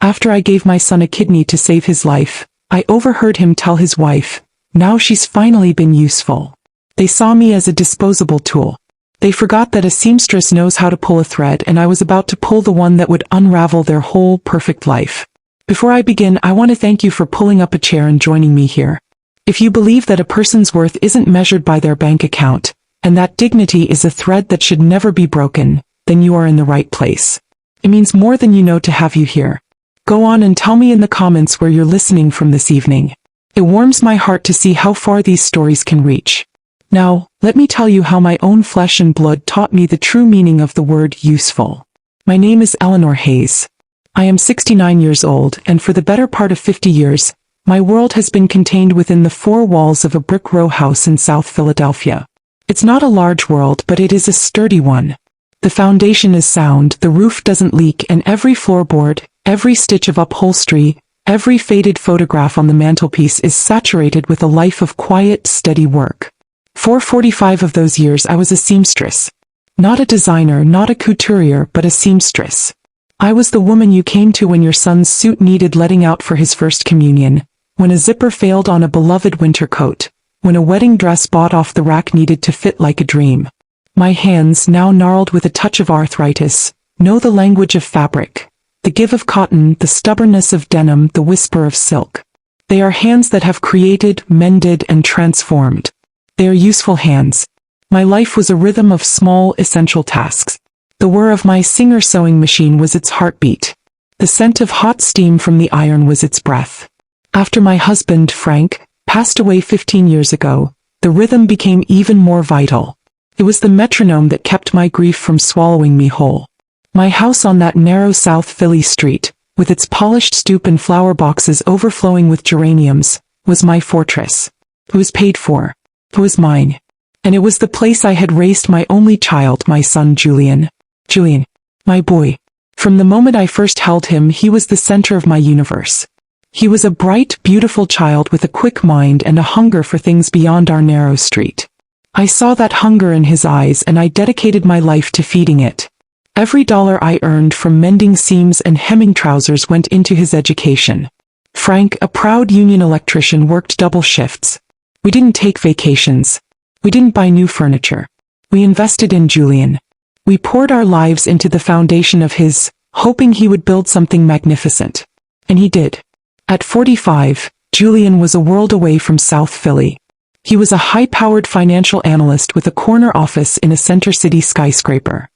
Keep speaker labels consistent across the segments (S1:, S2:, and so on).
S1: After I gave my son a kidney to save his life, I overheard him tell his wife, "Now she's finally been useful." They saw me as a disposable tool. They forgot that a seamstress knows how to pull a thread, and I was about to pull the one that would unravel their whole perfect life. Before I begin, I want to thank you for pulling up a chair and joining me here. If you believe that a person's worth isn't measured by their bank account, and that dignity is a thread that should never be broken, then you are in the right place. It means more than you know to have you here. Go on and tell me in the comments where you're listening from this evening. It warms my heart to see how far these stories can reach. Now, let me tell you how my own flesh and blood taught me the true meaning of the word useful. My name is Eleanor Hayes. I am 69 years old, and for the better part of 50 years, my world has been contained within the four walls of a brick row house in South Philadelphia. It's not a large world, but it is a sturdy one. The foundation is sound, the roof doesn't leak, and every floorboard, every stitch of upholstery, every faded photograph on the mantelpiece is saturated with a life of quiet, steady work. For 45 of those years I was a seamstress. Not a designer, not a couturier, but a seamstress. I was the woman you came to when your son's suit needed letting out for his first communion, when a zipper failed on a beloved winter coat, when a wedding dress bought off the rack needed to fit like a dream. My hands, now gnarled with a touch of arthritis, know the language of fabric, the give of cotton, the stubbornness of denim, the whisper of silk. They are hands that have created, mended, and transformed. They are useful hands. My life was a rhythm of small, essential tasks. The whir of my Singer sewing machine was its heartbeat. The scent of hot steam from the iron was its breath. After my husband, Frank, passed away 15 years ago, the rhythm became even more vital. It was the metronome that kept my grief from swallowing me whole. My house on that narrow South Philly street, with its polished stoop and flower boxes overflowing with geraniums, was my fortress. It was paid for. It was mine. And it was the place I had raised my only child, my son Julian. Julian, my boy. From the moment I first held him, he was the center of my universe. He was a bright, beautiful child with a quick mind and a hunger for things beyond our narrow street. I saw that hunger in his eyes, and I dedicated my life to feeding it. Every dollar I earned from mending seams and hemming trousers went into his education. Frank, a proud union electrician, worked double shifts. We didn't take vacations. We didn't buy new furniture. We invested in Julian. We poured our lives into the foundation of his, hoping he would build something magnificent. And he did. At 45, Julian was a world away from South Philly. He was a high-powered financial analyst with a corner office in a center city skyscraper.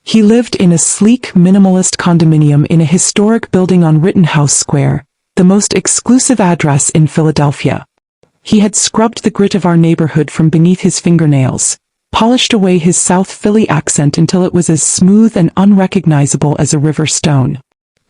S1: He lived in a sleek, minimalist condominium in a historic building on Rittenhouse Square, the most exclusive address in Philadelphia. He had scrubbed the grit of our neighborhood from beneath his fingernails, polished away his South Philly accent until it was as smooth and unrecognizable as a river stone.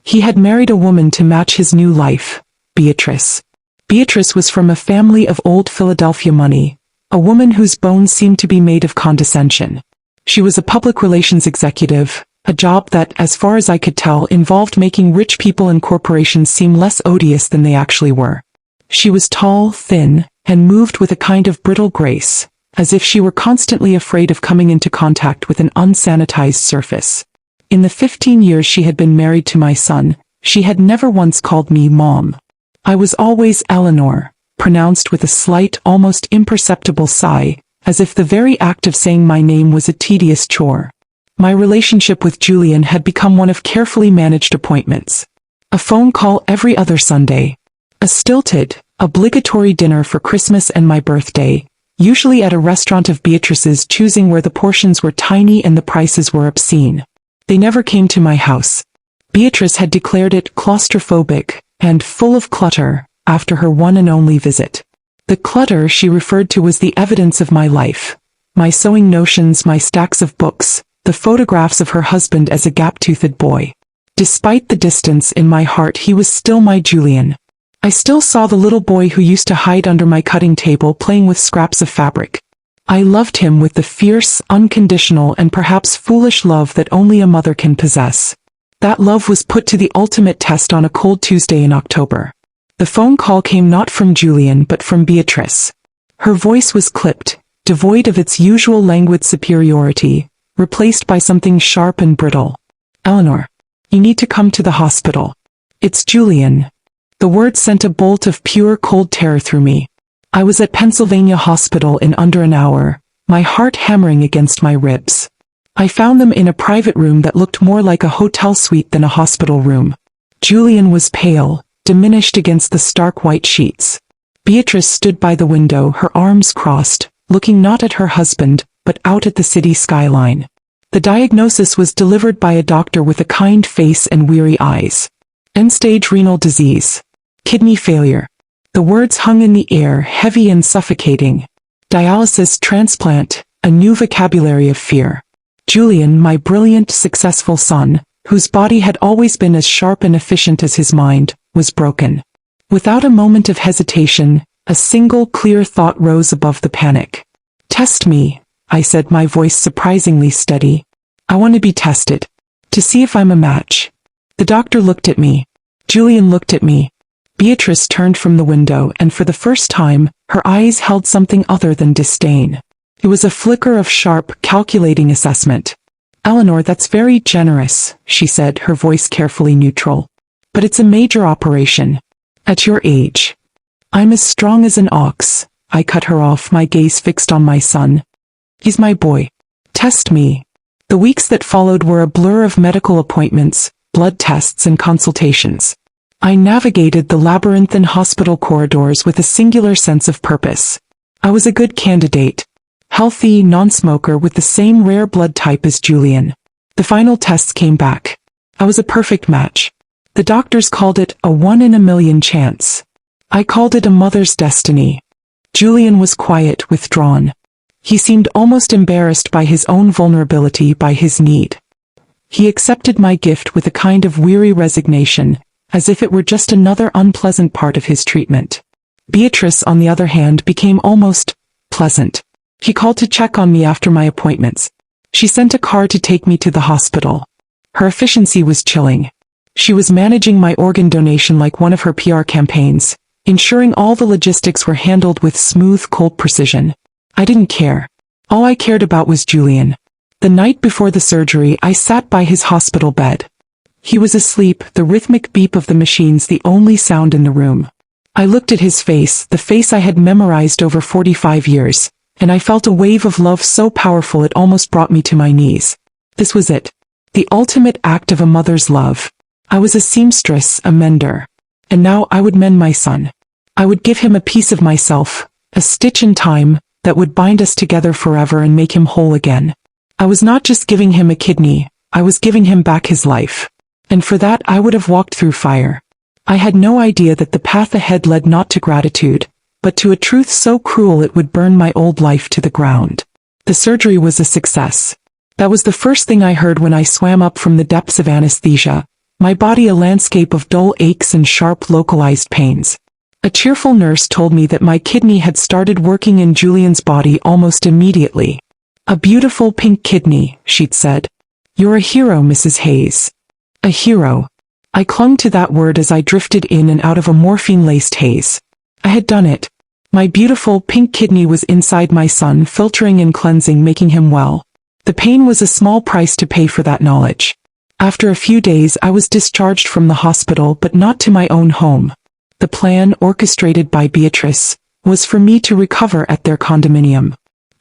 S1: He had married a woman to match his new life, Beatrice. Beatrice was from a family of old Philadelphia money, a woman whose bones seemed to be made of condescension. She was a public relations executive, a job that, as far as I could tell, involved making rich people and corporations seem less odious than they actually were. She was tall, thin, and moved with a kind of brittle grace, as if she were constantly afraid of coming into contact with an unsanitized surface. In the 15 years she had been married to my son, she had never once called me Mom. I was always Eleanor, pronounced with a slight, almost imperceptible sigh, as if the very act of saying my name was a tedious chore. My relationship with Julian had become one of carefully managed appointments. A phone call every other Sunday. A stilted, obligatory dinner for Christmas and my birthday, usually at a restaurant of Beatrice's choosing where the portions were tiny and the prices were obscene. They never came to my house. Beatrice had declared it claustrophobic and full of clutter after her one and only visit. The clutter she referred to was the evidence of my life. My sewing notions, my stacks of books, the photographs of her husband as a gap-toothed boy. Despite the distance in my heart, he was still my Julian. I still saw the little boy who used to hide under my cutting table playing with scraps of fabric. I loved him with the fierce, unconditional, and perhaps foolish love that only a mother can possess. That love was put to the ultimate test on a cold Tuesday in October. The phone call came not from Julian but from Beatrice. Her voice was clipped, devoid of its usual languid superiority, replaced by something sharp and brittle. "Eleanor, you need to come to the hospital. It's Julian. The word sent a bolt of pure cold terror through me. I was at Pennsylvania Hospital in under an hour, my heart hammering against my ribs. I found them in a private room that looked more like a hotel suite than a hospital room. Julian was pale, diminished against the stark white sheets. Beatrice stood by the window, her arms crossed, looking not at her husband, but out at the city skyline. The diagnosis was delivered by a doctor with a kind face and weary eyes. End-stage renal disease. Kidney failure. The words hung in the air, heavy and suffocating. Dialysis, transplant, a new vocabulary of fear. Julian, my brilliant, successful son, whose body had always been as sharp and efficient as his mind, was broken. Without a moment of hesitation, a single clear thought rose above the panic. Test me, I said, my voice surprisingly steady. I want to be tested. To see if I'm a match. The doctor looked at me. Julian looked at me. Beatrice turned from the window, and for the first time, her eyes held something other than disdain. It was a flicker of sharp, calculating assessment. Eleanor, that's very generous, she said, her voice carefully neutral. But it's a major operation. At your age. I'm as strong as an ox. I cut her off, my gaze fixed on my son. He's my boy. Test me. The weeks that followed were a blur of medical appointments, blood tests and consultations. I navigated the labyrinthine hospital corridors with a singular sense of purpose. I was a good candidate. Healthy, non-smoker with the same rare blood type as Julian. The final tests came back. I was a perfect match. The doctors called it a 1 in a million chance. I called it a mother's destiny. Julian was quiet, withdrawn. He seemed almost embarrassed by his own vulnerability, by his need. He accepted my gift with a kind of weary resignation, as if it were just another unpleasant part of his treatment. Beatrice, on the other hand, became almost pleasant. She called to check on me after my appointments. She sent a car to take me to the hospital. Her efficiency was chilling. She was managing my organ donation like one of her PR campaigns, ensuring all the logistics were handled with smooth, cold precision. I didn't care. All I cared about was Julian. The night before the surgery, I sat by his hospital bed. He was asleep, the rhythmic beep of the machines the only sound in the room. I looked at his face, the face I had memorized over 45 years, and I felt a wave of love so powerful it almost brought me to my knees. This was it. The ultimate act of a mother's love. I was a seamstress, a mender. And now I would mend my son. I would give him a piece of myself, a stitch in time, that would bind us together forever and make him whole again. I was not just giving him a kidney, I was giving him back his life. And for that I would have walked through fire. I had no idea that the path ahead led not to gratitude, but to a truth so cruel it would burn my old life to the ground. The surgery was a success. That was the first thing I heard when I swam up from the depths of anesthesia, my body a landscape of dull aches and sharp localized pains. A cheerful nurse told me that my kidney had started working in Julian's body almost immediately. A beautiful pink kidney, she'd said. You're a hero, Mrs. Hayes. A hero. I clung to that word as I drifted in and out of a morphine-laced haze. I had done it. My beautiful pink kidney was inside my son, filtering and cleansing, making him well. The pain was a small price to pay for that knowledge. After a few days I was discharged from the hospital, but not to my own home. The plan, orchestrated by Beatrice, was for me to recover at their condominium.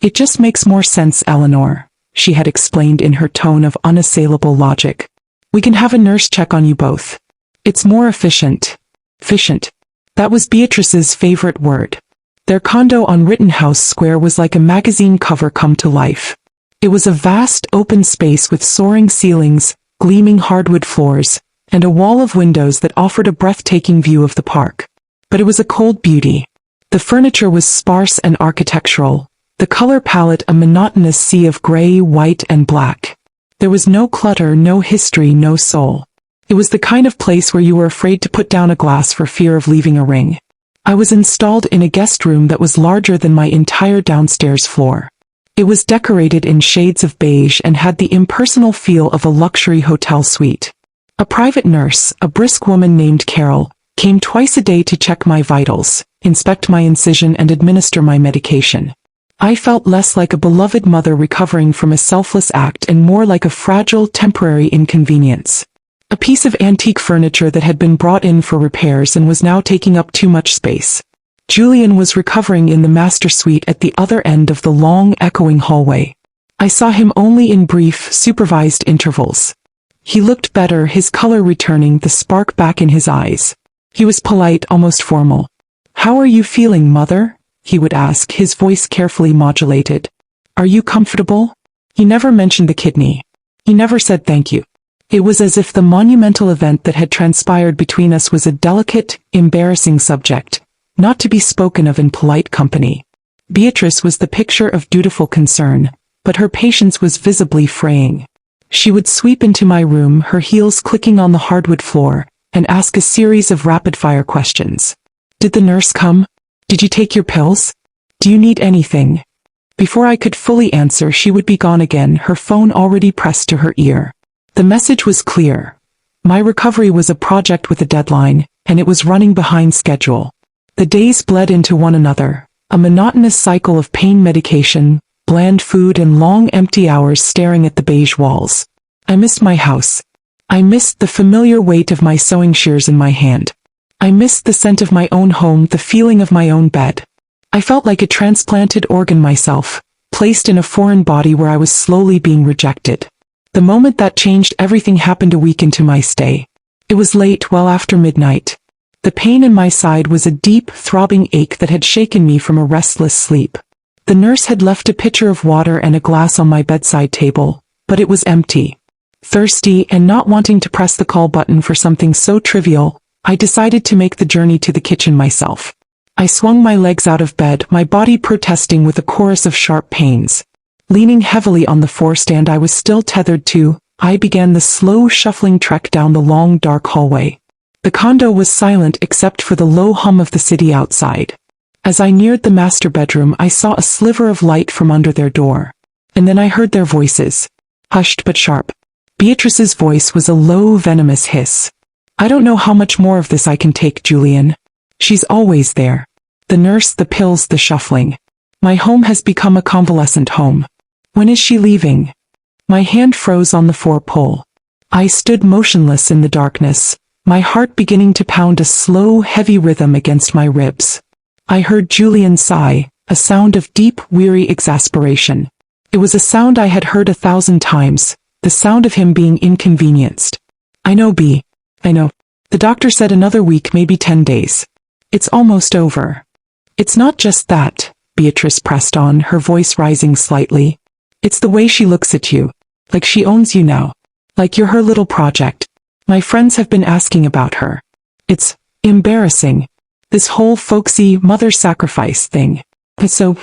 S1: It just makes more sense, Eleanor, she had explained in her tone of unassailable logic. We can have a nurse check on you both. It's more efficient. Efficient. That was Beatrice's favorite word. Their condo on Rittenhouse Square was like a magazine cover come to life. It was a vast open space with soaring ceilings, gleaming hardwood floors, and a wall of windows that offered a breathtaking view of the park. But it was a cold beauty. The furniture was sparse and architectural, the color palette a monotonous sea of gray, white, and black. There was no clutter, no history, no soul. It was the kind of place where you were afraid to put down a glass for fear of leaving a ring. I was installed in a guest room that was larger than my entire downstairs floor. It was decorated in shades of beige and had the impersonal feel of a luxury hotel suite. A private nurse, a brisk woman named Carol, came twice a day to check my vitals, inspect my incision and administer my medication. I felt less like a beloved mother recovering from a selfless act and more like a fragile, temporary inconvenience. A piece of antique furniture that had been brought in for repairs and was now taking up too much space. Julian was recovering in the master suite at the other end of the long, echoing hallway. I saw him only in brief, supervised intervals. He looked better, his color returning, the spark back in his eyes. He was polite, almost formal. "How are you feeling, mother?" he would ask, his voice carefully modulated. "Are you comfortable?" He never mentioned the kidney. He never said thank you. It was as if the monumental event that had transpired between us was a delicate, embarrassing subject, not to be spoken of in polite company. Beatrice was the picture of dutiful concern, but her patience was visibly fraying. She would sweep into my room, her heels clicking on the hardwood floor, and ask a series of rapid-fire questions. "Did the nurse come? Did you take your pills? Do you need anything?" Before I could fully answer, she would be gone again, her phone already pressed to her ear. The message was clear. My recovery was a project with a deadline, and it was running behind schedule. The days bled into one another, a monotonous cycle of pain medication, bland food, and long empty hours staring at the beige walls. I missed my house. I missed the familiar weight of my sewing shears in my hand. I missed the scent of my own home, the feeling of my own bed. I felt like a transplanted organ myself, placed in a foreign body where I was slowly being rejected. The moment that changed everything happened a week into my stay. It was late, well after midnight. The pain in my side was a deep, throbbing ache that had shaken me from a restless sleep. The nurse had left a pitcher of water and a glass on my bedside table, but it was empty. Thirsty and not wanting to press the call button for something so trivial, I decided to make the journey to the kitchen myself. I swung my legs out of bed, my body protesting with a chorus of sharp pains. Leaning heavily on the forestand I was still tethered to, I began the slow shuffling trek down the long dark hallway. The condo was silent except for the low hum of the city outside. As I neared the master bedroom I saw a sliver of light from under their door. And then I heard their voices. Hushed but sharp. Beatrice's voice was a low, venomous hiss. "I don't know how much more of this I can take, Julian. She's always there. The nurse, the pills, the shuffling. My home has become a convalescent home. When is she leaving?" My hand froze on the four-pole. I stood motionless in the darkness, my heart beginning to pound a slow, heavy rhythm against my ribs. I heard Julian sigh, a sound of deep, weary exasperation. It was a sound I had heard 1,000 times, the sound of him being inconvenienced. "I know, B. I know. The doctor said another week, maybe 10 days. It's almost over." "It's not just that," Beatrice pressed on, her voice rising slightly. "It's the way she looks at you. Like she owns you now. Like you're her little project. My friends have been asking about her. It's embarrassing. This whole folksy mother sacrifice thing. It's so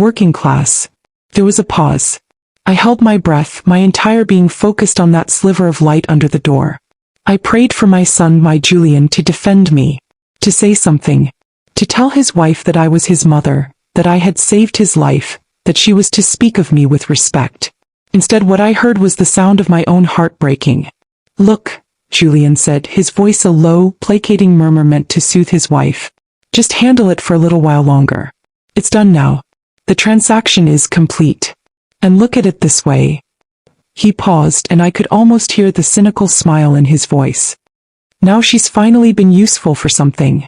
S1: working class." There was a pause. I held my breath, my entire being focused on that sliver of light under the door. I prayed for my son, my Julian, to defend me, to say something, to tell his wife that I was his mother, that I had saved his life, that she was to speak of me with respect. Instead, what I heard was the sound of my own heart breaking. "Look," Julian said, his voice a low, placating murmur meant to soothe his wife. "Just handle it for a little while longer. It's done now. The transaction is complete. And look at it this way." He paused, and I could almost hear the cynical smile in his voice. "Now she's finally been useful for something.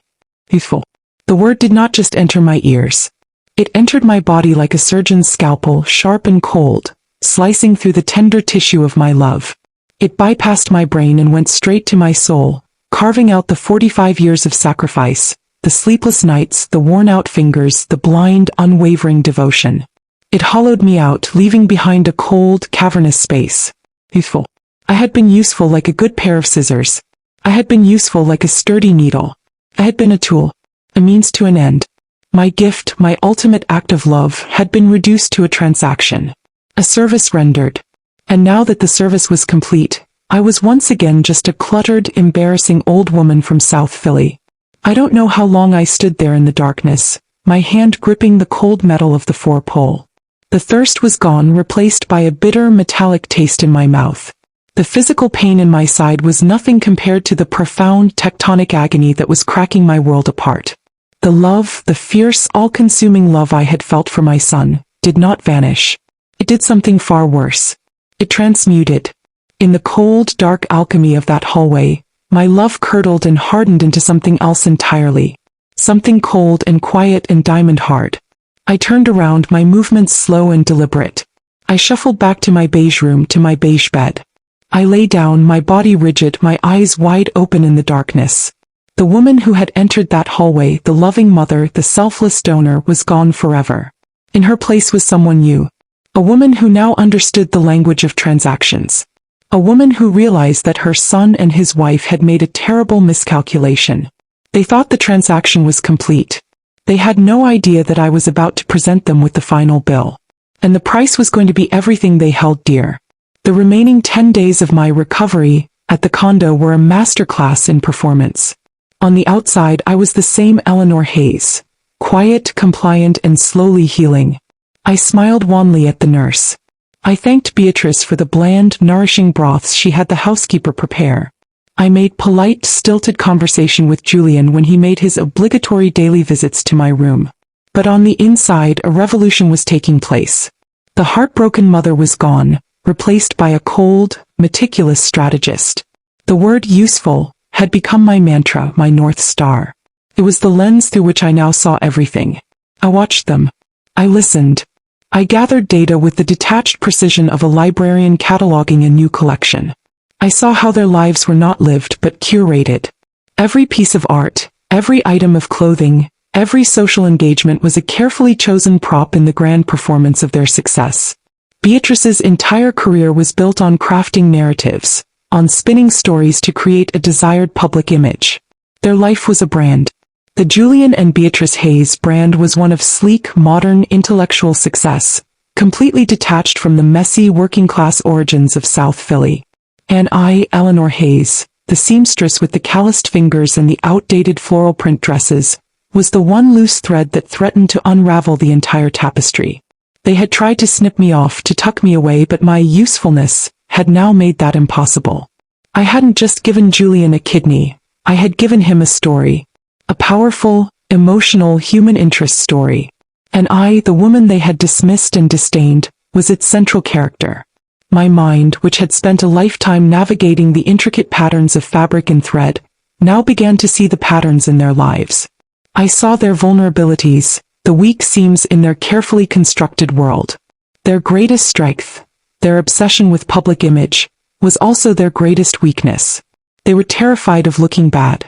S1: Useful." The word did not just enter my ears. It entered my body like a surgeon's scalpel, sharp and cold, slicing through the tender tissue of my love. It bypassed my brain and went straight to my soul, carving out the 45 years of sacrifice, the sleepless nights, the worn-out fingers, the blind, unwavering devotion. It hollowed me out, leaving behind a cold, cavernous space. Useful. I had been useful like a good pair of scissors. I had been useful like a sturdy needle. I had been a tool, a means to an end. My gift, my ultimate act of love, had been reduced to a transaction. A service rendered. And now that the service was complete, I was once again just a cluttered, embarrassing old woman from South Philly. I don't know how long I stood there in the darkness, my hand gripping the cold metal of the four-pole. The thirst was gone, replaced by a bitter, metallic taste in my mouth. The physical pain in my side was nothing compared to the profound, tectonic agony that was cracking my world apart. The love, the fierce, all-consuming love I had felt for my son, did not vanish. It did something far worse. It transmuted. In the cold, dark alchemy of that hallway, my love curdled and hardened into something else entirely. Something cold and quiet and diamond hard. I turned around, my movements slow and deliberate. I shuffled back to my beige room, to my beige bed. I lay down, my body rigid, my eyes wide open in the darkness. The woman who had entered that hallway, the loving mother, the selfless donor, was gone forever. In her place was someone new. A woman who now understood the language of transactions. A woman who realized that her son and his wife had made a terrible miscalculation. They thought the transaction was complete. They had no idea that I was about to present them with the final bill. And the price was going to be everything they held dear. The remaining 10 days of my recovery at the condo were a masterclass in performance. On the outside I was the same Eleanor Hayes. Quiet, compliant, and slowly healing. I smiled wanly at the nurse. I thanked Beatrice for the bland, nourishing broths she had the housekeeper prepare. I made polite, stilted conversation with Julian when he made his obligatory daily visits to my room. But on the inside a revolution was taking place. The heartbroken mother was gone, replaced by a cold, meticulous strategist. The word useful had become my mantra, my North Star. It was the lens through which I now saw everything. I watched them. I listened. I gathered data with the detached precision of a librarian cataloging a new collection. I saw how their lives were not lived but curated. Every piece of art, every item of clothing, every social engagement was a carefully chosen prop in the grand performance of their success. Beatrice's entire career was built on crafting narratives, on spinning stories to create a desired public image. Their life was a brand. The Julian and Beatrice Hayes brand was one of sleek, modern, intellectual success, completely detached from the messy, working-class origins of South Philly. And I, Eleanor Hayes, the seamstress with the calloused fingers and the outdated floral print dresses, was the one loose thread that threatened to unravel the entire tapestry. They had tried to snip me off, to tuck me away, but my usefulness had now made that impossible. I hadn't just given Julian a kidney, I had given him a story. A powerful, emotional, human interest story. And I, the woman they had dismissed and disdained, was its central character. My mind, which had spent a lifetime navigating the intricate patterns of fabric and thread, now began to see the patterns in their lives. I saw their vulnerabilities, the weak seams in their carefully constructed world. Their greatest strength, their obsession with public image, was also their greatest weakness. They were terrified of looking bad.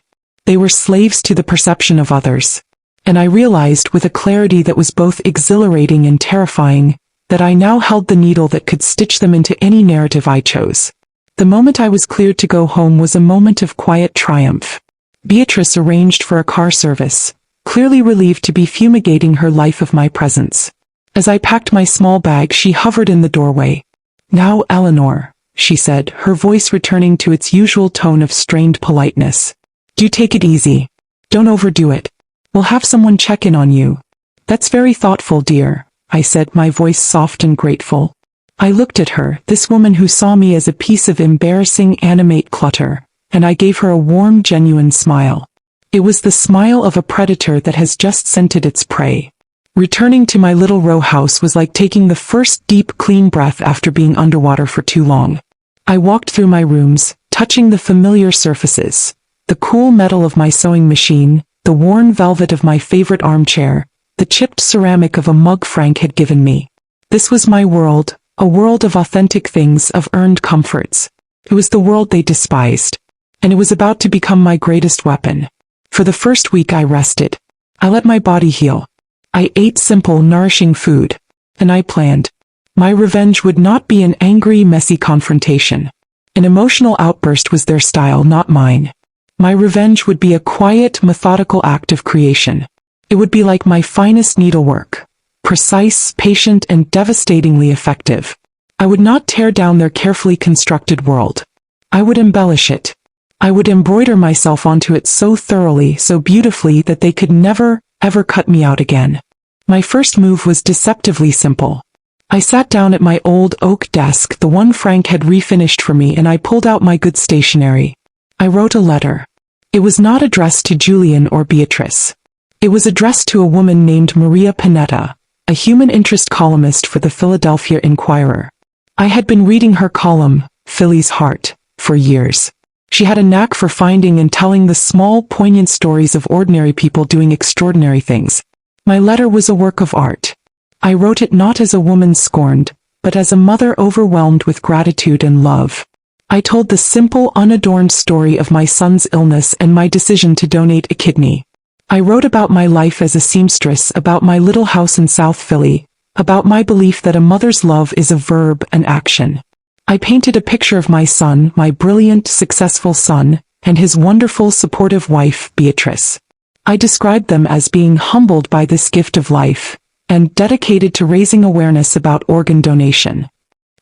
S1: They were slaves to the perception of others. And I realized with a clarity that was both exhilarating and terrifying, that I now held the needle that could stitch them into any narrative I chose. The moment I was cleared to go home was a moment of quiet triumph. Beatrice arranged for a car service, clearly relieved to be fumigating her life of my presence. As I packed my small bag, she hovered in the doorway. "Now, Eleanor," she said, her voice returning to its usual tone of strained politeness. "Do take it easy. Don't overdo it. We'll have someone check in on you." "That's very thoughtful, dear," I said, my voice soft and grateful. I looked at her, this woman who saw me as a piece of embarrassing animate clutter, and I gave her a warm, genuine smile. It was the smile of a predator that has just scented its prey. Returning to my little row house was like taking the first deep, clean breath after being underwater for too long. I walked through my rooms, touching the familiar surfaces. The cool metal of my sewing machine, the worn velvet of my favorite armchair, the chipped ceramic of a mug Frank had given me. This was my world, a world of authentic things, of earned comforts. It was the world they despised. And it was about to become my greatest weapon. For the first week I rested. I let my body heal. I ate simple, nourishing food. And I planned. My revenge would not be an angry, messy confrontation. An emotional outburst was their style, not mine. My revenge would be a quiet, methodical act of creation. It would be like my finest needlework. Precise, patient, and devastatingly effective. I would not tear down their carefully constructed world. I would embellish it. I would embroider myself onto it so thoroughly, so beautifully that they could never, ever cut me out again. My first move was deceptively simple. I sat down at my old oak desk, the one Frank had refinished for me, and I pulled out my good stationery. I wrote a letter. It was not addressed to Julian or Beatrice. It was addressed to a woman named Maria Panetta, a human interest columnist for the Philadelphia Inquirer. I had been reading her column, Philly's heart, for years. She had a knack for finding and telling the small, poignant stories of ordinary people doing extraordinary things. My letter was a work of art. I wrote it not as a woman scorned, but as a mother overwhelmed with gratitude and love. I told the simple, unadorned story of my son's illness and my decision to donate a kidney. I wrote about my life as a seamstress, about my little house in South Philly, about my belief that a mother's love is a verb, an action. I painted a picture of my son, my brilliant, successful son, and his wonderful, supportive wife, Beatrice. I described them as being humbled by this gift of life, and dedicated to raising awareness about organ donation.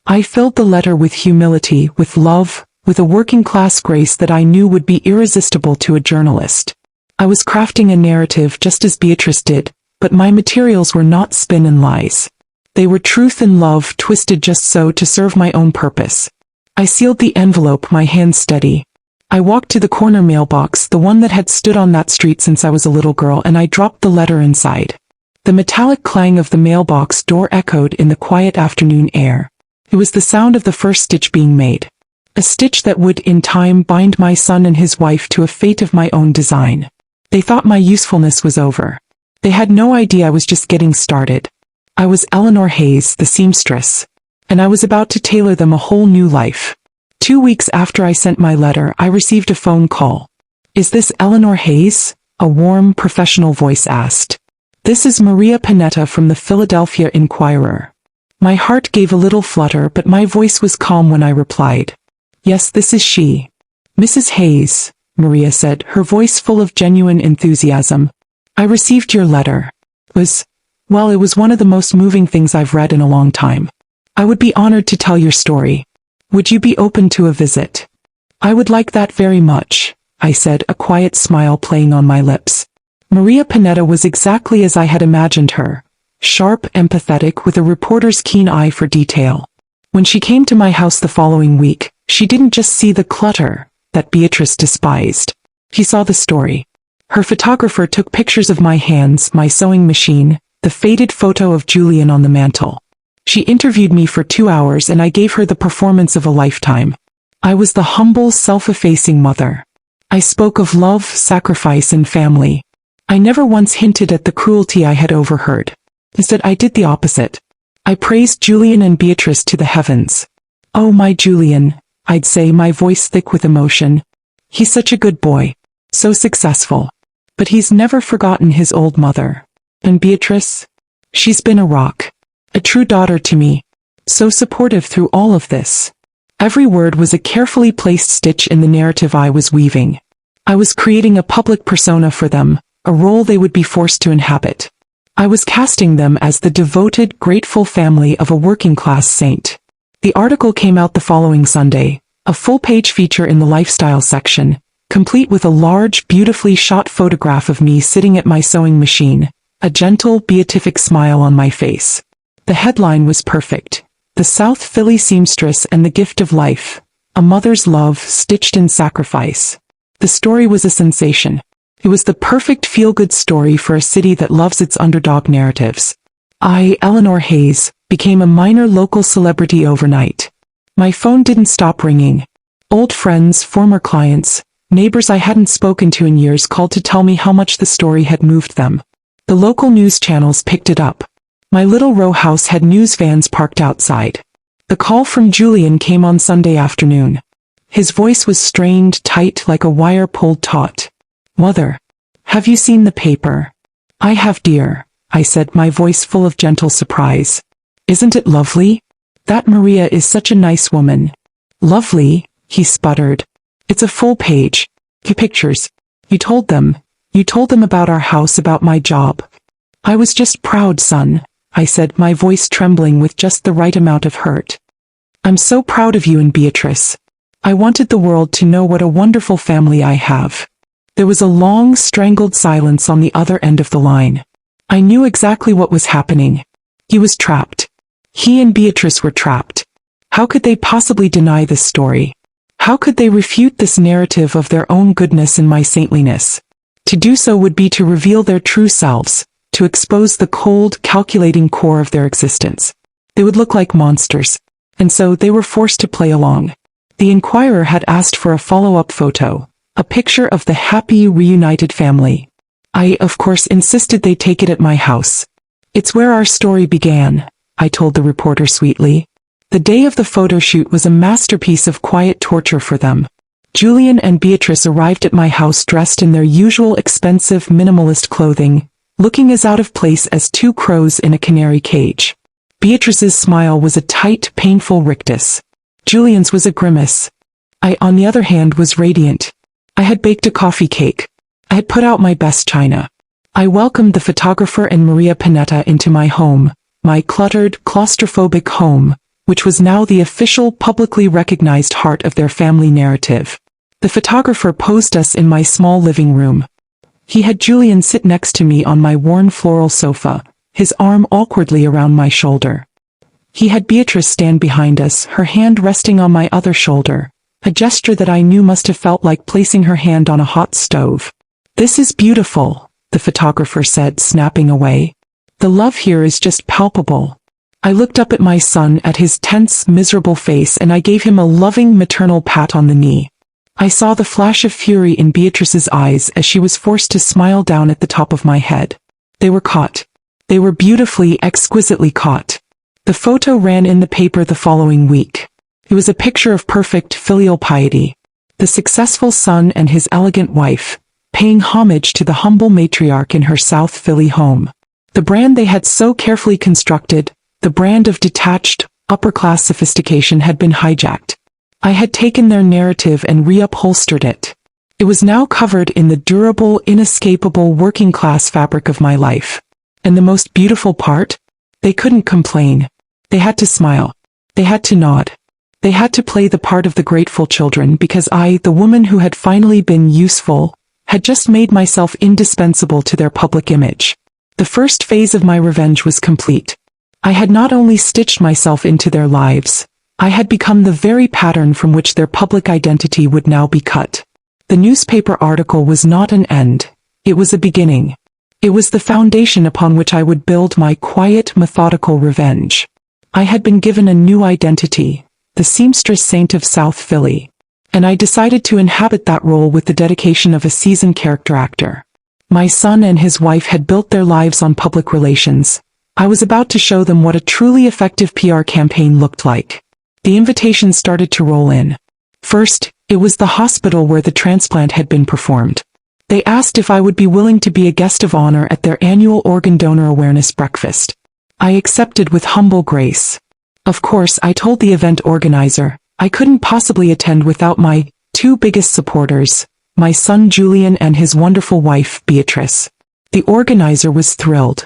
S1: I filled the letter with humility, with love, with a working-class grace that I knew would be irresistible to a journalist. I was crafting a narrative just as Beatrice did, but my materials were not spin and lies. They were truth and love twisted just so to serve my own purpose. I sealed the envelope, my hand steady. I walked to the corner mailbox, the one that had stood on that street since I was a little girl, and I dropped the letter inside. The metallic clang of the mailbox door echoed in the quiet afternoon air. It was the sound of the first stitch being made. A stitch that would, in time, bind my son and his wife to a fate of my own design. They thought my usefulness was over. They had no idea I was just getting started. I was Eleanor Hayes, the seamstress, and I was about to tailor them a whole new life. 2 weeks after I sent my letter, I received a phone call. "Is this Eleanor Hayes?" a warm, professional voice asked. "This is Maria Panetta from the Philadelphia Inquirer." My heart gave a little flutter, but my voice was calm when I replied. "Yes, this is she." "Mrs. Hayes," Maria said, her voice full of genuine enthusiasm. "I received your letter. It was one of the most moving things I've read in a long time. I would be honored to tell your story. Would you be open to a visit?" "I would like that very much," I said, a quiet smile playing on my lips. Maria Panetta was exactly as I had imagined her. Sharp, empathetic, with a reporter's keen eye for detail. When she came to my house the following week, she didn't just see the clutter that Beatrice despised. She saw the story. Her photographer took pictures of my hands, my sewing machine, the faded photo of Julian on the mantel. She interviewed me for 2 hours and I gave her the performance of a lifetime. I was the humble, self-effacing mother. I spoke of love, sacrifice, and family. I never once hinted at the cruelty I had overheard. Instead, I did the opposite. I praised Julian and Beatrice to the heavens. "Oh, my Julian," I'd say, my voice thick with emotion. "He's such a good boy. So successful. But he's never forgotten his old mother. And Beatrice? She's been a rock. A true daughter to me. So supportive through all of this." Every word was a carefully placed stitch in the narrative I was weaving. I was creating a public persona for them, a role they would be forced to inhabit. I was casting them as the devoted, grateful family of a working-class saint. The article came out the following Sunday, a full-page feature in the lifestyle section, complete with a large, beautifully shot photograph of me sitting at my sewing machine, a gentle, beatific smile on my face. The headline was perfect. "The South Philly Seamstress and the Gift of Life. A Mother's Love Stitched in Sacrifice." The story was a sensation. It was the perfect feel-good story for a city that loves its underdog narratives. I, Eleanor Hayes, became a minor local celebrity overnight. My phone didn't stop ringing. Old friends, former clients, neighbors I hadn't spoken to in years called to tell me how much the story had moved them. The local news channels picked it up. My little row house had news vans parked outside. The call from Julian came on Sunday afternoon. His voice was strained, tight, like a wire pulled taut. "Mother, have you seen the paper?" "I have, dear," I said, my voice full of gentle surprise. "Isn't it lovely? That Maria is such a nice woman." "Lovely," he sputtered. "It's a full page. Pictures. You told them about our house, about my job." "I was just proud, son," I said, my voice trembling with just the right amount of hurt. "I'm so proud of you and Beatrice. I wanted the world to know what a wonderful family I have." There was a long, strangled silence on the other end of the line. I knew exactly what was happening. He was trapped. He and Beatrice were trapped. How could they possibly deny this story? How could they refute this narrative of their own goodness and my saintliness? To do so would be to reveal their true selves, to expose the cold, calculating core of their existence. They would look like monsters. And so they were forced to play along. The Inquirer had asked for a follow-up photo, a picture of the happy, reunited family. I, of course, insisted they take it at my house. It's where our story began, I told the reporter sweetly. The day of the photo shoot was a masterpiece of quiet torture for them. Julian and Beatrice arrived at my house dressed in their usual expensive minimalist clothing, looking as out of place as two crows in a canary cage. Beatrice's smile was a tight, painful rictus. Julian's was a grimace. I, on the other hand, was radiant. I had baked a coffee cake. I had put out my best china. I welcomed the photographer and Maria Panetta into my home, my cluttered, claustrophobic home, which was now the official, publicly recognized heart of their family narrative. The photographer posed us in my small living room. He had Julian sit next to me on my worn floral sofa, his arm awkwardly around my shoulder. He had Beatrice stand behind us, her hand resting on my other shoulder, a gesture that I knew must have felt like placing her hand on a hot stove. "This is beautiful," the photographer said, snapping away. "The love here is just palpable." I looked up at my son, at his tense, miserable face, and I gave him a loving maternal pat on the knee. I saw the flash of fury in Beatrice's eyes as she was forced to smile down at the top of my head. They were caught. They were beautifully, exquisitely caught. The photo ran in the paper the following week. It was a picture of perfect filial piety. The successful son and his elegant wife, paying homage to the humble matriarch in her South Philly home. The brand they had so carefully constructed, the brand of detached, upper-class sophistication, had been hijacked. I had taken their narrative and reupholstered it. It was now covered in the durable, inescapable working-class fabric of my life. And the most beautiful part? They couldn't complain. They had to smile. They had to nod. They had to play the part of the grateful children because I, the woman who had finally been useful, had just made myself indispensable to their public image. The first phase of my revenge was complete. I had not only stitched myself into their lives, I had become the very pattern from which their public identity would now be cut. The newspaper article was not an end. It was a beginning. It was the foundation upon which I would build my quiet, methodical revenge. I had been given a new identity, the seamstress saint of South Philly, and I decided to inhabit that role with the dedication of a seasoned character actor. My son and his wife had built their lives on public relations. I was about to show them what a truly effective PR campaign looked like. The invitations started to roll in. First, it was the hospital where the transplant had been performed. They asked if I would be willing to be a guest of honor at their annual organ donor awareness breakfast. I accepted with humble grace. Of course, I told the event organizer, I couldn't possibly attend without my two biggest supporters, my son Julian and his wonderful wife, Beatrice. The organizer was thrilled.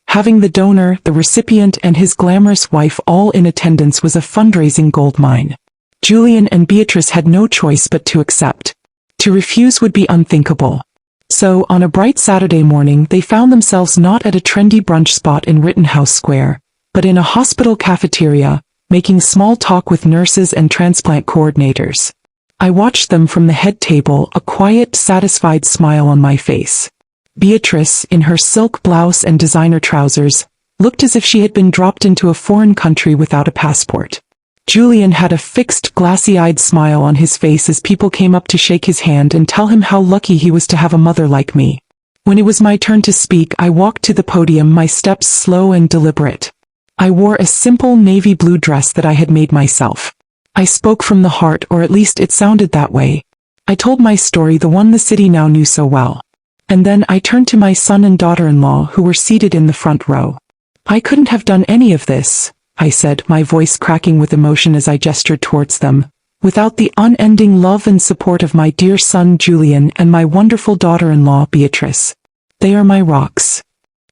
S1: Having the donor, the recipient, and his glamorous wife all in attendance was a fundraising goldmine. Julian and Beatrice had no choice but to accept. To refuse would be unthinkable. So, on a bright Saturday morning, they found themselves not at a trendy brunch spot in Rittenhouse Square, but in a hospital cafeteria, making small talk with nurses and transplant coordinators. I watched them from the head table, a quiet, satisfied smile on my face. Beatrice, in her silk blouse and designer trousers, looked as if she had been dropped into a foreign country without a passport. Julian had a fixed, glassy-eyed smile on his face as people came up to shake his hand and tell him how lucky he was to have a mother like me. When it was my turn to speak, I walked to the podium, my steps slow and deliberate. I wore a simple navy blue dress that I had made myself. I spoke from the heart, or at least it sounded that way. I told my story, the one the city now knew so well. And then I turned to my son and daughter-in-law who were seated in the front row. I couldn't have done any of this, I said, my voice cracking with emotion as I gestured towards them, without the unending love and support of my dear son Julian and my wonderful daughter-in-law Beatrice. They are my rocks.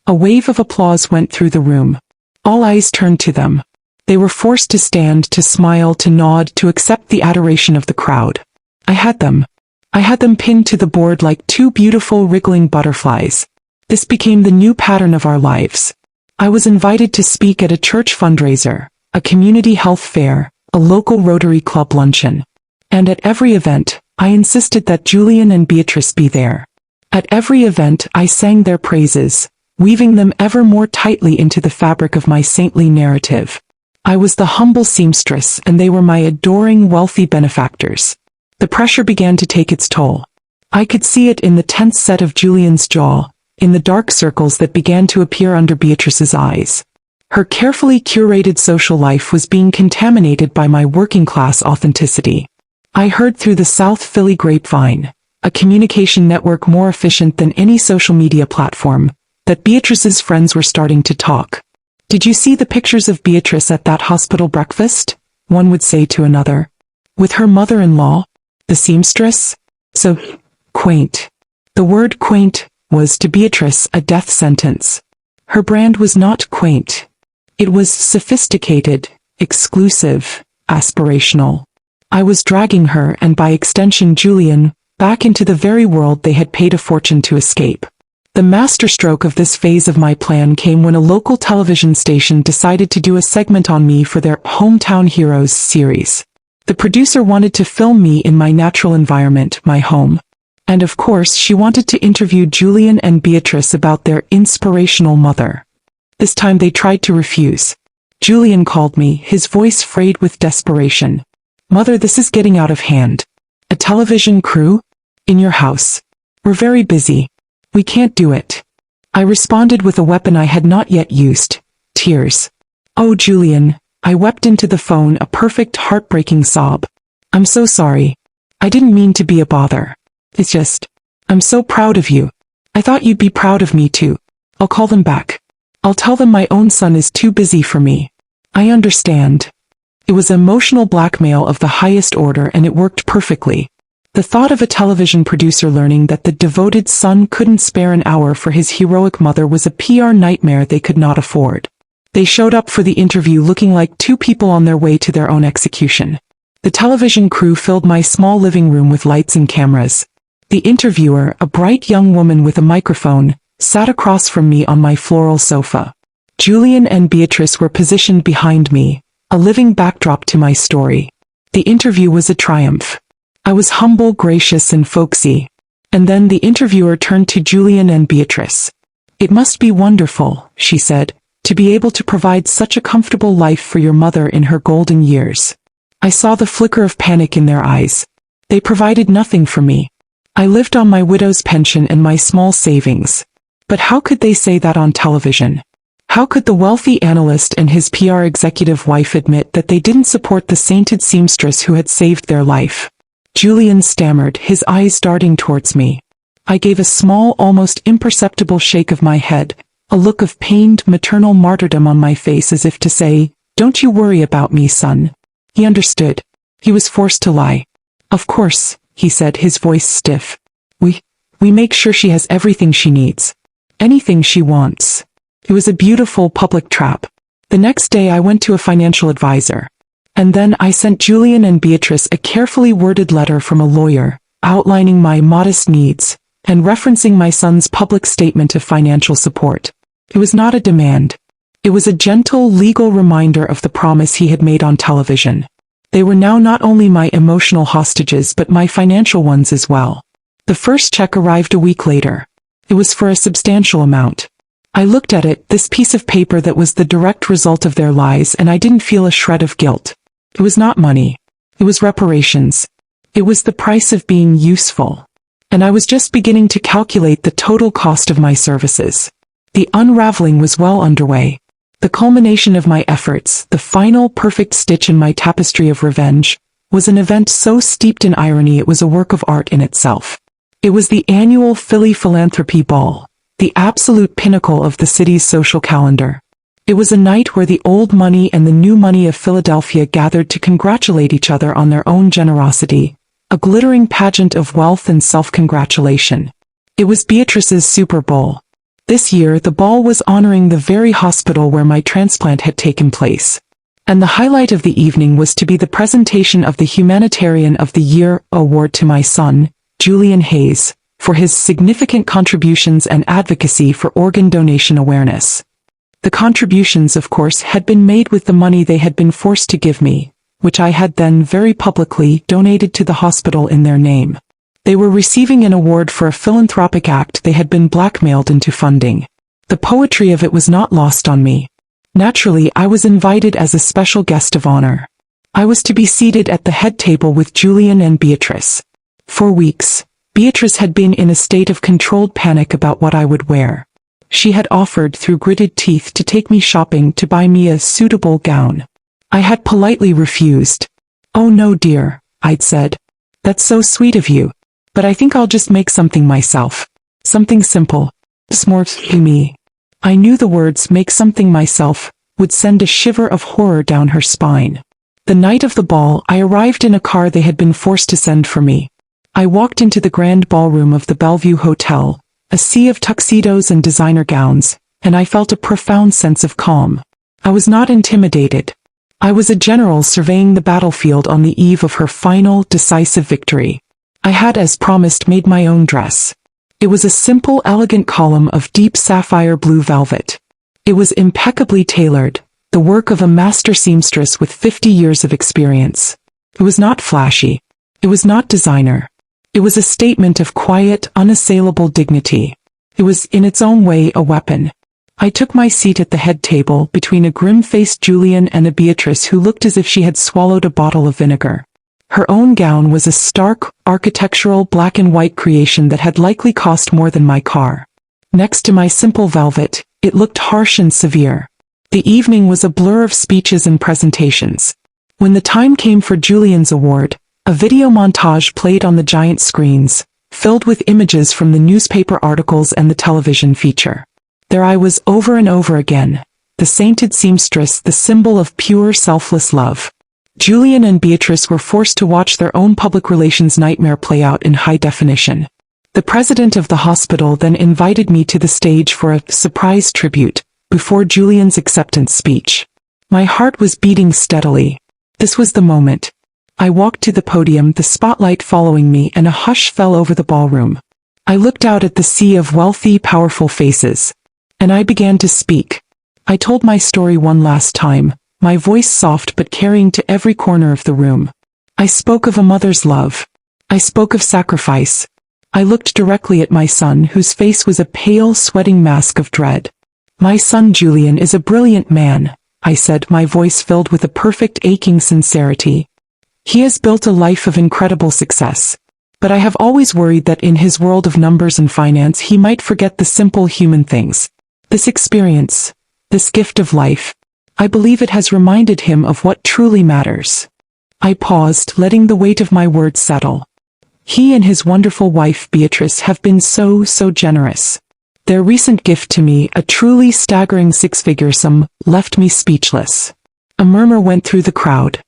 S1: A wave of applause went through the room. All eyes turned to them. They were forced to stand, to smile, to nod, to accept the adoration of the crowd. I had them. I had them pinned to the board like two beautiful wriggling butterflies. This became the new pattern of our lives. I was invited to speak at a church fundraiser, a community health fair, a local Rotary Club luncheon. And at every event, I insisted that Julian and Beatrice be there. At every event, I sang their praises, weaving them ever more tightly into the fabric of my saintly narrative. I was the humble seamstress and they were my adoring wealthy benefactors. The pressure began to take its toll. I could see it in the tense set of Julian's jaw, in the dark circles that began to appear under Beatrice's eyes. Her carefully curated social life was being contaminated by my working-class authenticity. I heard through the South Philly grapevine, a communication network more efficient than any social media platform, that Beatrice's friends were starting to talk. "Did you see the pictures of Beatrice at that hospital breakfast?" one would say to another. "With her mother-in-law, the seamstress? So quaint." The word quaint was to Beatrice a death sentence. Her brand was not quaint. It was sophisticated, exclusive, aspirational. I was dragging her and by extension Julian, back into the very world they had paid a fortune to escape. The masterstroke of this phase of my plan came when a local television station decided to do a segment on me for their Hometown Heroes series. The producer wanted to film me in my natural environment, my home. And of course she wanted to interview Julian and Beatrice about their inspirational mother. This time they tried to refuse. Julian called me, his voice frayed with desperation. "Mother, this is getting out of hand. A television crew? In your house. We're very busy. We can't do it." I responded with a weapon I had not yet used. Tears. "Oh, Julian," I wept into the phone, a perfect heartbreaking sob. "I'm so sorry. I didn't mean to be a bother. It's just, I'm so proud of you. I thought you'd be proud of me too. I'll call them back. I'll tell them my own son is too busy for me. I understand." It was emotional blackmail of the highest order and it worked perfectly. The thought of a television producer learning that the devoted son couldn't spare an hour for his heroic mother was a PR nightmare they could not afford. They showed up for the interview looking like two people on their way to their own execution. The television crew filled my small living room with lights and cameras. The interviewer, a bright young woman with a microphone, sat across from me on my floral sofa. Julian and Beatrice were positioned behind me, a living backdrop to my story. The interview was a triumph. I was humble, gracious, and folksy. And then the interviewer turned to Julian and Beatrice. "It must be wonderful," she said, "to be able to provide such a comfortable life for your mother in her golden years." I saw the flicker of panic in their eyes. They provided nothing for me. I lived on my widow's pension and my small savings. But how could they say that on television? How could the wealthy analyst and his PR executive wife admit that they didn't support the sainted seamstress who had saved their life? Julian stammered, his eyes darting towards me. I gave a small, almost imperceptible shake of my head, a look of pained maternal martyrdom on my face as if to say, "Don't you worry about me, son." He understood. He was forced to lie. "Of course," he said, his voice stiff. We make sure she has everything she needs. Anything she wants." It was a beautiful public trap. The next day I went to a financial advisor. And then I sent Julian and Beatrice a carefully worded letter from a lawyer, outlining my modest needs, and referencing my son's public statement of financial support. It was not a demand. It was a gentle legal reminder of the promise he had made on television. They were now not only my emotional hostages but my financial ones as well. The first check arrived a week later. It was for a substantial amount. I looked at it, this piece of paper that was the direct result of their lies, and I didn't feel a shred of guilt. It was not money. It was reparations. It was the price of being useful. And I was just beginning to calculate the total cost of my services. The unraveling was well underway. The culmination of my efforts, the final perfect stitch in my tapestry of revenge, was an event so steeped in irony it was a work of art in itself. It was the annual Philly Philanthropy Ball, the absolute pinnacle of the city's social calendar. It was a night where the old money and the new money of Philadelphia gathered to congratulate each other on their own generosity, a glittering pageant of wealth and self-congratulation. It was Beatrice's Super Bowl. This year the ball was honoring the very hospital where my transplant had taken place. And the highlight of the evening was to be the presentation of the Humanitarian of the Year award to my son, Julian Hayes, for his significant contributions and advocacy for organ donation awareness. The contributions, of course, had been made with the money they had been forced to give me, which I had then very publicly donated to the hospital in their name. They were receiving an award for a philanthropic act they had been blackmailed into funding. The poetry of it was not lost on me. Naturally, I was invited as a special guest of honor. I was to be seated at the head table with Julian and Beatrice. For weeks, Beatrice had been in a state of controlled panic about what I would wear. She had offered through gritted teeth to take me shopping to buy me a suitable gown. I had politely refused. "Oh no, dear," I'd said. "That's so sweet of you. But I think I'll just make something myself. Something simple. Just more to me." I knew the words "make something myself" would send a shiver of horror down her spine. The night of the ball, I arrived in a car they had been forced to send for me. I walked into the grand ballroom of the Bellevue Hotel, a sea of tuxedos and designer gowns, and I felt a profound sense of calm. I was not intimidated. I was a general surveying the battlefield on the eve of her final, decisive victory. I had, as promised, made my own dress. It was a simple, elegant column of deep sapphire blue velvet. It was impeccably tailored, the work of a master seamstress with 50 years of experience. It was not flashy. It was not designer. It was a statement of quiet, unassailable dignity. It was, in its own way, a weapon. I took my seat at the head table between a grim-faced Julian and a Beatrice who looked as if she had swallowed a bottle of vinegar. Her own gown was a stark, architectural black-and-white creation that had likely cost more than my car. Next to my simple velvet, it looked harsh and severe. The evening was a blur of speeches and presentations. When the time came for Julian's award, a video montage played on the giant screens, filled with images from the newspaper articles and the television feature. There I was over and over again, the sainted seamstress, the symbol of pure, selfless love. Julian and Beatrice were forced to watch their own public relations nightmare play out in high definition. The president of the hospital then invited me to the stage for a surprise tribute, before Julian's acceptance speech. My heart was beating steadily. This was the moment. I walked to the podium, the spotlight following me, and a hush fell over the ballroom. I looked out at the sea of wealthy, powerful faces. And I began to speak. I told my story one last time, my voice soft but carrying to every corner of the room. I spoke of a mother's love. I spoke of sacrifice. I looked directly at my son, whose face was a pale, sweating mask of dread. "My son Julian is a brilliant man," I said, my voice filled with a perfect, aching sincerity. "He has built a life of incredible success. But I have always worried that in his world of numbers and finance he might forget the simple human things. This experience, this gift of life, I believe it has reminded him of what truly matters." I paused, letting the weight of my words settle. He and his wonderful wife Beatrice have been so generous. Their recent gift to me, a truly staggering six-figure sum, left me speechless. A murmur went through the crowd.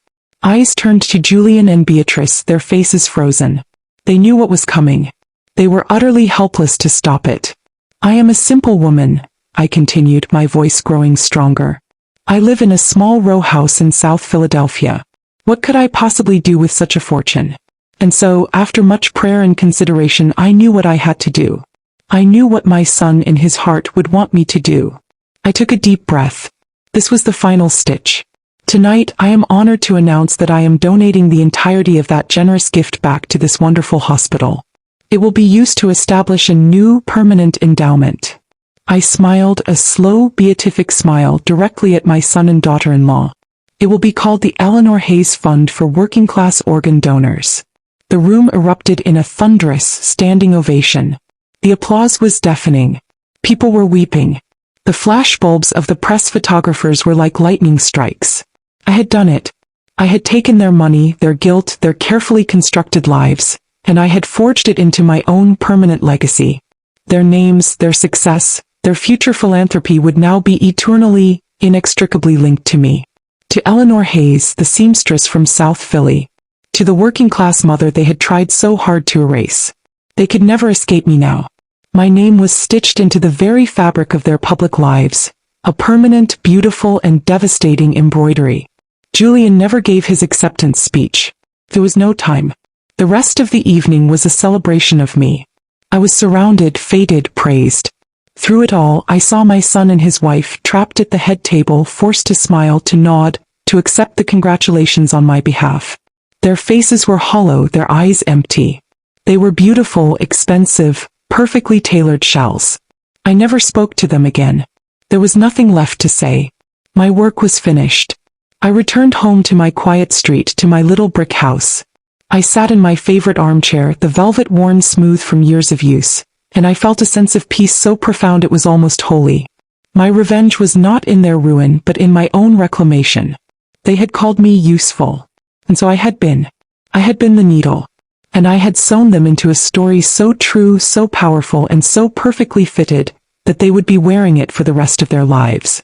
S1: Eyes turned to Julian and Beatrice, their faces frozen. They knew what was coming. They were utterly helpless to stop it. "I am a simple woman," I continued, my voice growing stronger. "I live in a small row house in South Philadelphia. What could I possibly do with such a fortune? And so, after much prayer and consideration, I knew what I had to do. I knew what my son in his heart would want me to do." I took a deep breath. This was the final stitch. Tonight, I am honored to announce that I am donating the entirety of that generous gift back to this wonderful hospital. It will be used to establish a new, permanent endowment. I smiled, a slow, beatific smile, directly at my son and daughter-in-law. It will be called the Eleanor Hayes Fund for Working-Class Organ Donors. The room erupted in a thunderous, standing ovation. The applause was deafening. People were weeping. The flashbulbs of the press photographers were like lightning strikes. I had done it. I had taken their money, their guilt, their carefully constructed lives, and I had forged it into my own permanent legacy. Their names, their success, their future philanthropy would now be eternally, inextricably linked to me. To Eleanor Hayes, the seamstress from South Philly. To the working-class mother they had tried so hard to erase. They could never escape me now. My name was stitched into the very fabric of their public lives, a permanent, beautiful, and devastating embroidery. Julian never gave his acceptance speech. There was no time. The rest of the evening was a celebration of me. I was surrounded, feted, praised. Through it all, I saw my son and his wife trapped at the head table, forced to smile, to nod, to accept the congratulations on my behalf. Their faces were hollow, their eyes empty. They were beautiful, expensive, perfectly tailored shells. I never spoke to them again. There was nothing left to say. My work was finished. I returned home to my quiet street, to my little brick house. I sat in my favorite armchair, the velvet worn smooth from years of use, and I felt a sense of peace so profound it was almost holy. My revenge was not in their ruin but in my own reclamation. They had called me useful, and so I had been. I had been the needle, and I had sewn them into a story so true, so powerful, and so perfectly fitted, that they would be wearing it for the rest of their lives.